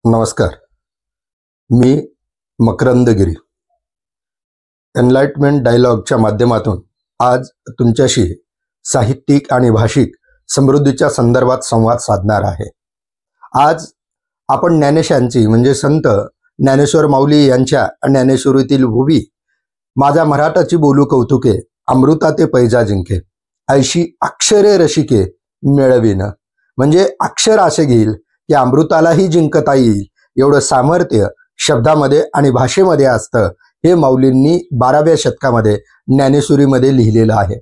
नमस्कार. मी मकरंदगिरी एनलाइटमेंट डायलॉगच्या माध्यमातून आज तुमच्याशी साहित्यिक आणि भाषिक समृद्धीच्या संदर्भात संवाद साधणार आहे. आज आपण ज्ञानेशांची म्हणजे संत ज्ञानेश्वर माऊली यांच्या ज्ञानेश्वरीतील भुवी माझ्या मराठाची बोलू कौतुके अमृता ते पैजा जिंके ऐशी अक्षरे रसिके मिळविन. म्हणजे अक्षर असे घेईल की अमृतालाही जिंकता येईल एवढं सामर्थ्य शब्दामध्ये आणि भाषेमध्ये असतं. हे माऊलींनी 12व्या शतकामध्ये ज्ञानेश्वरीमध्ये लिहिलेलं आहे.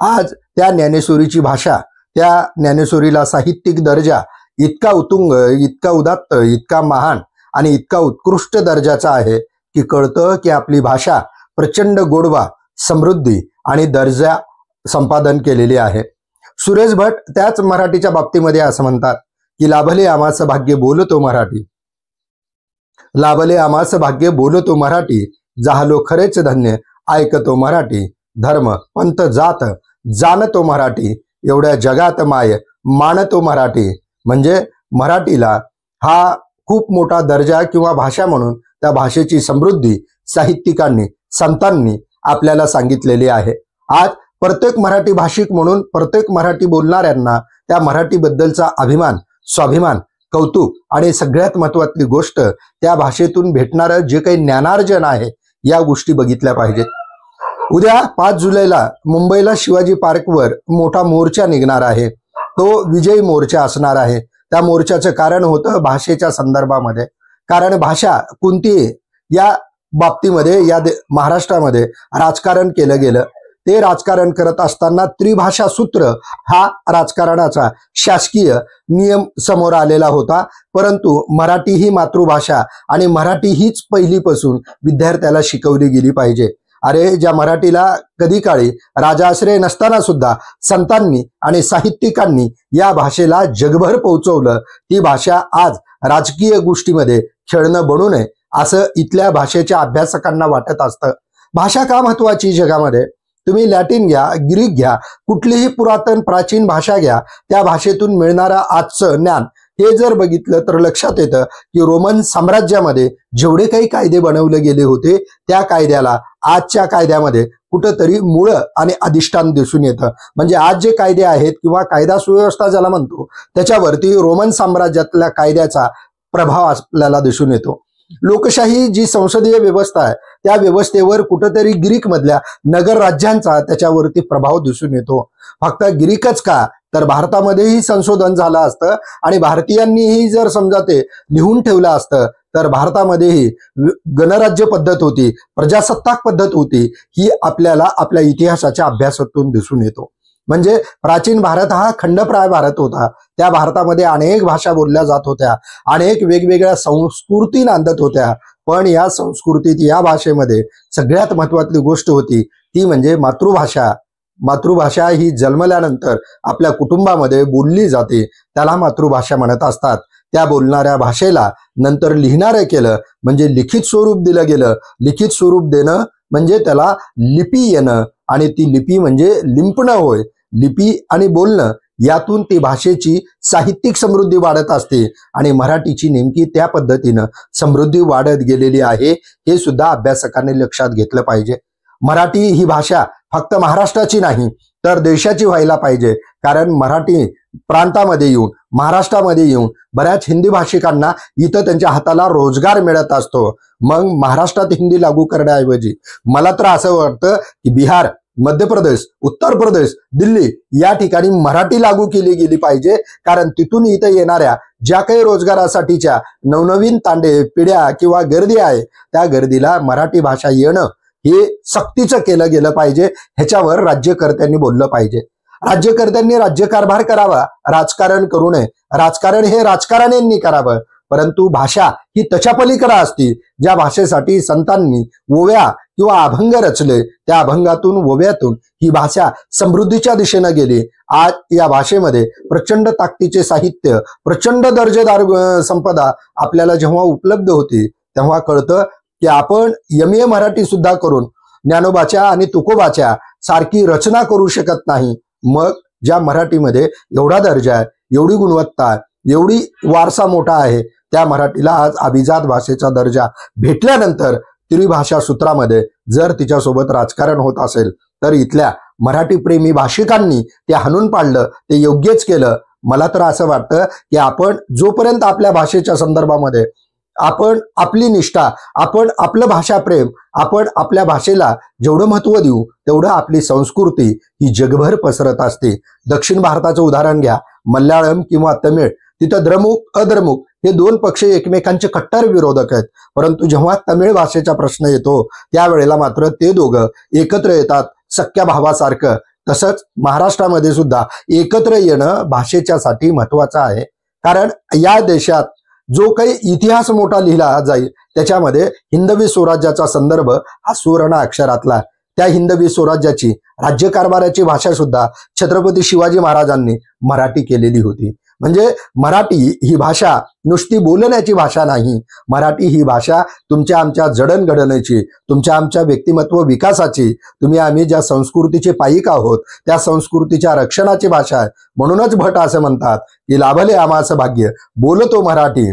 आज त्या ज्ञानेश्वरीची भाषा, त्या ज्ञानेश्वरीला साहित्यिक दर्जा इतका उत्तुंग, इतका उदात्त, इतका महान आणि इतका उत्कृष्ट दर्जाचा आहे की कळतं की आपली भाषा प्रचंड गोडवा, समृद्धी आणि दर्जा संपादन केलेली आहे. सुरेश भट त्याच मराठीच्या बाबतीमध्ये असं म्हणतात की लाभले आमास भाग्य बोलतो मराठी, लाभले आमास भाग्य बोलतो मराठी, जाहलो खरेच धन्य ऐकतो मराठी, धर्म पंथ जात जाणतो मराठी, एवढ्या जगात माय मानतो मराठी. म्हणजे मराठीला हा खूप मोठा दर्जा किंवा भाषा म्हणून त्या भाषेची समृद्धी साहित्यिकांनी, संतांनी आपल्याला सांगितलेली आहे. आज प्रत्येक मराठी भाषिक म्हणून प्रत्येक मराठी बोलणाऱ्यांना त्या मराठीबद्दलचा अभिमान, स्वाभिमान, कौतुक आणि सगळ्यात महत्त्वाची गोष्ट त्या भाषेतून भेटणारं जे काही ज्ञानार्जन आहे या गोष्टी बघितल्या पाहिजेत. उद्या 5 जुलैला मुंबईला शिवाजी पार्कवर मोठा मोर्चा निघणार आहे. तो विजयी मोर्चा असणार आहे. त्या मोर्चाचं कारण होतं भाषेच्या संदर्भामध्ये. कारण भाषा कोणती या बाबतीमध्ये या महाराष्ट्रामध्ये राजकारण केलं गेलं. ते राजकारण करत असताना त्रिभाषा सूत्र हा राजकारणाचा शासकीय नियम समोर आलेला होता. परंतु मराठी ही मातृभाषा आणि मराठी हीच पहिलीपासून विद्यार्थ्याला शिकवली गेली पाहिजे. अरे, ज्या मराठीला कधी काळी राजाश्रय नसताना सुद्धा संतांनी आणि साहित्यिकांनी या भाषेला जगभर पोहोचवलं, ती भाषा आज राजकीय गोष्टीमध्ये खेळणं बनू नये असं इथल्या भाषेच्या अभ्यासकांना वाटत असतं. भाषा का महत्वाची जगामध्ये? तुम्ही लॅटिन घ्या, ग्रीक घ्या, कुठलीही पुरातन प्राचीन भाषा घ्या, त्या भाषेतून मिळणारं आजचं ज्ञान हे जर बघितलं तर लक्षात येतं की रोमन साम्राज्यामध्ये जेवढे काही कायदे बनवले गेले होते त्या कायद्याला आजच्या कायद्यामध्ये कुठंतरी मूळ आणि अधिष्ठान दिसून येतं. म्हणजे आज जे कायदे आहेत किंवा कायदा सुव्यवस्था ज्याला म्हणतो त्याच्यावरती रोमन साम्राज्यातल्या कायद्याचा प्रभाव आपल्याला दिसून येतो. लोकशाही जी संसदीय व्यवस्था आहे त्या व्यवस्थेवर कुठंतरी ग्रीक मधल्या नगर राज्यांचा त्याच्यावरती प्रभाव दिसून येतो. फक्त ग्रीकच का, तर भारतामध्येही संशोधन झालं असतं आणि भारतीयांनीही जर समजा ते लिहून ठेवलं असतं तर भारतामध्येही गणराज्य पद्धत होती, प्रजासत्ताक पद्धत होती, ही आपल्याला आपल्या इतिहासाच्या अभ्यासातून दिसून येतो. म्हणजे प्राचीन भारत हा खंडप्राय भारत होता. त्या भारतामध्ये अनेक भाषा बोलल्या जात होत्या, अनेक वेगवेगळ्या संस्कृती नांदत होत्या. पण या संस्कृतीत, या भाषेमध्ये सगळ्यात महत्त्वाची गोष्ट होती ती म्हणजे मातृभाषा. मातृभाषा ही जन्मल्यानंतर आपल्या कुटुंबामध्ये बोलली जाते, त्याला मातृभाषा म्हणत असतात. त्या बोलणाऱ्या भाषेला नंतर लिहिणारं केलं म्हणजे लिखित स्वरूप दिलं गेलं. लिखित स्वरूप देणं म्हणजे त्याला लिपी येणं आणि ती लिपी म्हणजे लिंपणं होय. लिपी आणि बोलणं यातून ती भाषेची साहित्यिक समृद्धी वाढत असते आणि मराठीची नेमकी त्या पद्धतीनं समृद्धी वाढत गेलेली आहे हे सुद्धा अभ्यासकांनी लक्षात घेतलं पाहिजे. मराठी ही भाषा फक्त महाराष्ट्राची नाही तर देशाची व्हायला पाहिजे. कारण मराठी प्रांतामध्ये येऊन, महाराष्ट्रामध्ये येऊन बऱ्याच हिंदी भाषिकांना इथं त्यांच्या हाताला रोजगार मिळत असतो. मग महाराष्ट्रात हिंदी लागू करण्याऐवजी मला तर असं वाटतं की बिहार, मध्य प्रदेश, उत्तर प्रदेश, दिल्ली या ठिकाणी मराठी लागू केली गेली पाहिजे. कारण तिथून इथं येणाऱ्या ज्या काही रोजगारासाठीच्या नवनवीन तांडे, पिढ्या किंवा गर्दी आहे त्या गर्दीला मराठी भाषा येणं हे सक्तीचं केलं गेलं पाहिजे. ह्याच्यावर राज्यकर्त्यांनी बोललं पाहिजे. राज्यकर्त्यांनी राज्यकारभार करावा, राजकारण करू नये. राजकारण हे राजकारण्यांनी करावं. परंतु भाषा ही त्याच्या पलीकडे असती. ज्या भाषेसाठी संतांनी ओव्या किंवा अभंग रचले, त्या अभंगातून, ओव्यातून ही भाषा समृद्धीच्या दिशेनं गेली. आज या भाषेमध्ये प्रचंड ताकदीचे साहित्य, प्रचंड दर्जेदार संपदा आपल्याला जेव्हा उपलब्ध होती तेव्हा कळतं की आपण यमीय मराठी सुद्धा करून ज्ञानोबाच्या आणि तुकोबाच्या सारखी रचना करू शकत नाही. मग ज्या मराठीमध्ये एवढा दर्जा आहे, एवढी गुणवत्ता आहे, एवढी वारसा मोठा आहे, त्या मराठीला आज अभिजात भाषेचा दर्जा भेटल्यानंतर त्रिभाषा सूत्रामध्ये जर तिच्यासोबत राजकारण होत असेल तर इथल्या मराठी प्रेमी भाषिकांनी ते हाणून पाडलं, ते योग्यच केलं. मला तर असं वाटतं की आपण जोपर्यंत आपल्या भाषेच्या संदर्भामध्ये आपण आपली निष्ठा, आपण आपलं भाषाप्रेम, आपण आपल्या भाषेला जेवढं महत्त्व देऊ तेवढं आपली संस्कृती ही जगभर पसरत असते. दक्षिण भारताचं उदाहरण घ्या, मल्याळम किंवा तमिळ, तिथं द्रमुक अद्रमुक हे दोन पक्ष एकमेकांचे कट्टर विरोधक आहेत. परंतु जेव्हा तमिळ भाषेचा प्रश्न येतो त्यावेळेला मात्र ते दोघं एकत्र येतात सख्या भावासारखं. तसंच महाराष्ट्रामध्ये सुद्धा एकत्र येणं भाषेच्यासाठी महत्वाचं आहे. कारण या देशात जो काही इतिहास मोठा लिहिला जाईल त्याच्यामध्ये हिंदवी स्वराज्याचा संदर्भ हा सुवर्ण अक्षरातला. त्या हिंदवी स्वराज्याची राज्यकारभाराची भाषा सुद्धा छत्रपती शिवाजी महाराजांनी मराठी केलेली होती. म्हणजे मराठी ही भाषा नुसती बोलण्याची भाषा नाही. मराठी ही भाषा तुमच्या आमच्या जडणघडणीची, तुमच्या आमच्या व्यक्तिमत्व विकासाची, तुम्ही आम्ही ज्या संस्कृतीचे पायिक आहोत त्या संस्कृतीच्या रक्षणाची भाषा आहे. म्हणूनच भट असं म्हणतात की लाभले आम्हास भाग्य बोलतो मराठी.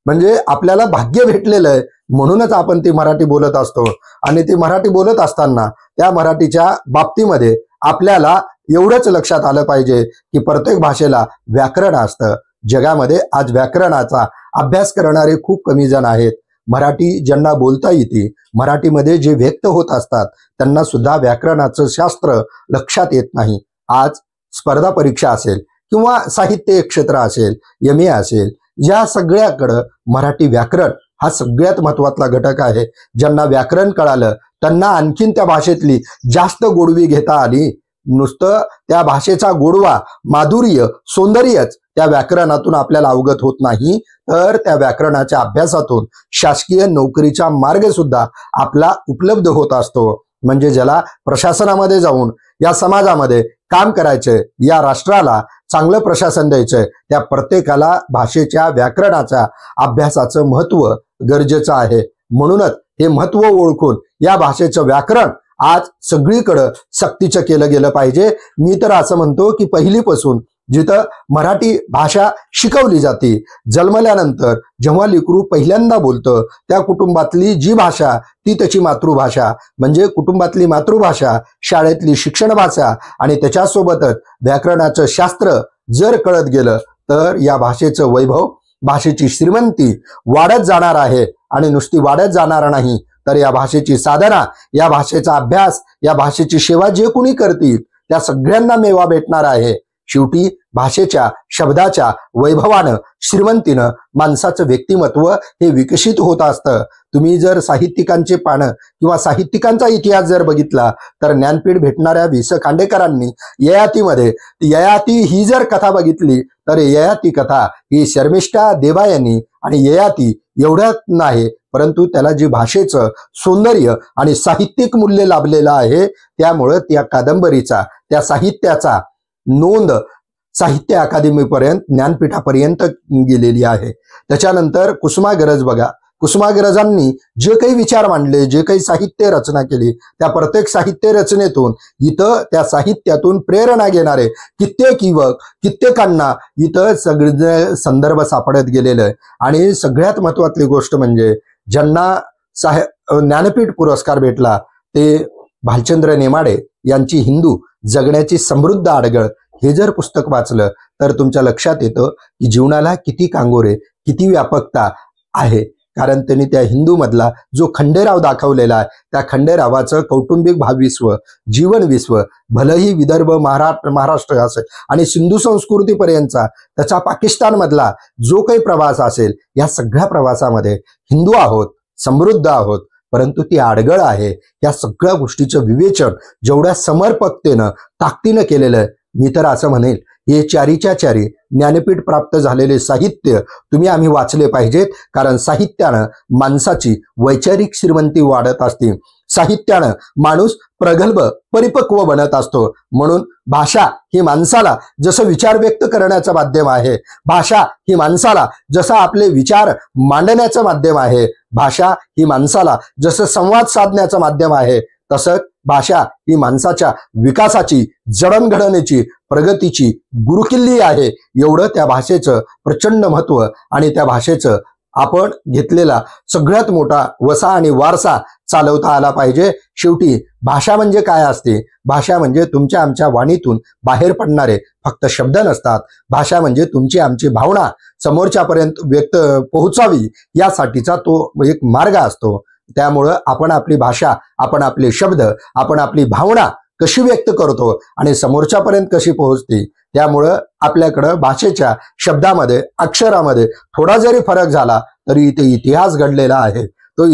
म्हणजे आपल्याला भाग्य भेटलेलं आहे म्हणूनच आपण ती मराठी बोलत असतो. आणि ती मराठी बोलत असताना त्या मराठीच्या बाबतीमध्ये आपल्याला एवढंच लक्षात आलं पाहिजे की प्रत्येक भाषेला व्याकरण असतं. जगामध्ये आज व्याकरणाचा अभ्यास करणारे खूप कमी जण आहेत. मराठी ज्यांना बोलता येते, मराठीमध्ये जे व्यक्त होत असतात त्यांना सुद्धा व्याकरणाचं शास्त्र लक्षात येत नाही. आज स्पर्धा परीक्षा असेल किंवा साहित्य क्षेत्र असेल, MA असेल, या सगळ्याकडं मराठी व्याकरण हा सगळ्यात महत्वाचा घटक आहे. ज्यांना व्याकरण कळालं त्यांना आणखीन त्या भाषेतली जास्त गोडवी घेता आली. नुसतं त्या भाषेचा गोडवा, माधुर्य, सौंदर्यच त्या व्याकरणातून आपल्याला अवगत होत नाही, तर त्या व्याकरणाच्या अभ्यासातून शासकीय नोकरीचा मार्ग सुद्धा आपला उपलब्ध होत असतो. म्हणजे ज्याला प्रशासनामध्ये जाऊन या समाजामध्ये काम करायचंय, या राष्ट्राला चांगलं प्रशासन द्यायचंय, त्या प्रत्येकाला भाषेच्या व्याकरणाच्या अभ्यासाचं महत्व गरजेचं आहे. म्हणूनच हे महत्व ओळखून या भाषेचं व्याकरण आज सगळीकडं सक्तीचं केलं गेलं पाहिजे. मी तर असं म्हणतो की पहिलीपासून जिथं मराठी भाषा शिकवली जाते, जन्मल्यानंतर जेव्हा लेकरू पहिल्यांदा बोलतं त्या कुटुंबातली जी भाषा ती त्याची मातृभाषा. म्हणजे कुटुंबातली मातृभाषा, शाळेतली शिक्षण भाषा आणि त्याच्यासोबतच व्याकरणाचं शास्त्र जर कळत गेलं तर या भाषेचं वैभव, भाषेची श्रीमंती वाढत जाणार आहे. आणि नुसती वाढत जाणार नाही तर या भाषेची साधना, या भाषेचा अभ्यास, या भाषेची सेवा जे कोणी करतील त्या सगळ्यांना मेवा भेटणार आहे. शेवटी भाषेच्या, शब्दाच्या वैभवानं, श्रीमंतीनं माणसाचं व्यक्तिमत्व हे विकसित होत असतं. तुम्ही जर साहित्यिकांचे पानं किंवा साहित्यिकांचा इतिहास जर बघितला तर ज्ञानपीठ भेटणाऱ्या वि. स. खांडेकरांनी ययातीमध्ये ययाती ही जर कथा बघितली तर ययाती कथा ही शर्मिष्ठा देवायनी आणि ययाती एवढ्यात नाही, परंतु त्याला जे भाषेचं सौंदर्य आणि साहित्यिक मूल्य लाभलेलं आहे त्यामुळं त्या कादंबरीचा, त्या साहित्याचा नोंद साहित्य अकादमीपर्यंत, ज्ञानपीठापर्यंत गेलेली आहे. त्याच्यानंतर कुसुमाग्रज बघा, कुसुमाग्रजांनी जे काही विचार मांडले, जे काही साहित्य रचना केली, त्या प्रत्येक साहित्य रचनेतून इथं त्या साहित्यातून प्रेरणा घेणारे कित्येक युवक, कित्येकांना इथं सगळे संदर्भ सापडत गेलेलं आहे. आणि सगळ्यात महत्वाची गोष्ट म्हणजे ज्यांना ज्ञानपीठ पुरस्कार भेटला ते भालचंद्र नेमाडे यांची हिंदू जगण्याची समृद्ध आडगळ हे जर पुस्तक वाचलं तर तुमच्या लक्षात येतं की जीवनाला किती कांगोरे, किती व्यापकता आहे. कारण त्यांनी त्या हिंदू मधला जो खंडेराव दाखवलेला आहे त्या खंडेरावाचं कौटुंबिक भावविश्व, जीवनविश्व, भलही विदर्भ, महाराष्ट्र असेल आणि सिंधू संस्कृतीपर्यंतचा त्याचा पाकिस्तान मधला जो काही प्रवास असेल, या सगळ्या प्रवासामध्ये हिंदू आहोत, समृद्ध आहोत, परंतु ती आडगळ आहे. या सगळ्या गोष्टीचं विवेचन जेवढ्या समर्पकतेनं, ताकदीनं केलेलं आहे, मी तर असं म्हणेल हे चारीच्या चारी ज्ञानपीठ प्राप्त झालेले साहित्य तुम्ही आम्ही वाचले पाहिजेत. कारण साहित्यानं माणसाची वैचारिक श्रीमंती वाढत असते, साहित्यानं माणूस प्रगल्भ, परिपक्व बनत असतो. म्हणून भाषा ही माणसाला जसं विचार व्यक्त करण्याचं माध्यम आहे, भाषा ही माणसाला जसं आपले विचार मांडण्याचं माध्यम आहे, भाषा ही माणसाला जसं संवाद साधण्याचं माध्यम आहे, तसंच भाषा ही माणसाच्या विकासाची, जडणघडणीची, प्रगतीची गुरुकिल्ली आहे. एवढं त्या भाषेचं प्रचंड महत्व आणि त्या भाषेचं आपण घेतलेला सगळ्यात मोठा वसा आणि वारसा चालवता आला पाहिजे. शेवटी भाषा म्हणजे काय असते? भाषा म्हणजे तुमच्या आमच्या वाणीतून बाहेर पडणारे फक्त शब्द नसतात. भाषा म्हणजे तुमची आमची भावना समोरच्यापर्यंत व्यक्त पोहोचावी यासाठीचा तो एक मार्ग असतो. त्यामुळं आपण आपली भाषा, आपण आपले शब्द, आपण आपली भावना कशी व्यक्त करतो आणि समोरच्यापर्यंत कशी पोहोचते, त्यामुळं आपल्याकडं भाषेच्या शब्दामध्ये, अक्षरामध्ये थोडा जरी फरक झाला तरी इथे इतिहास घडलेला आहे. तो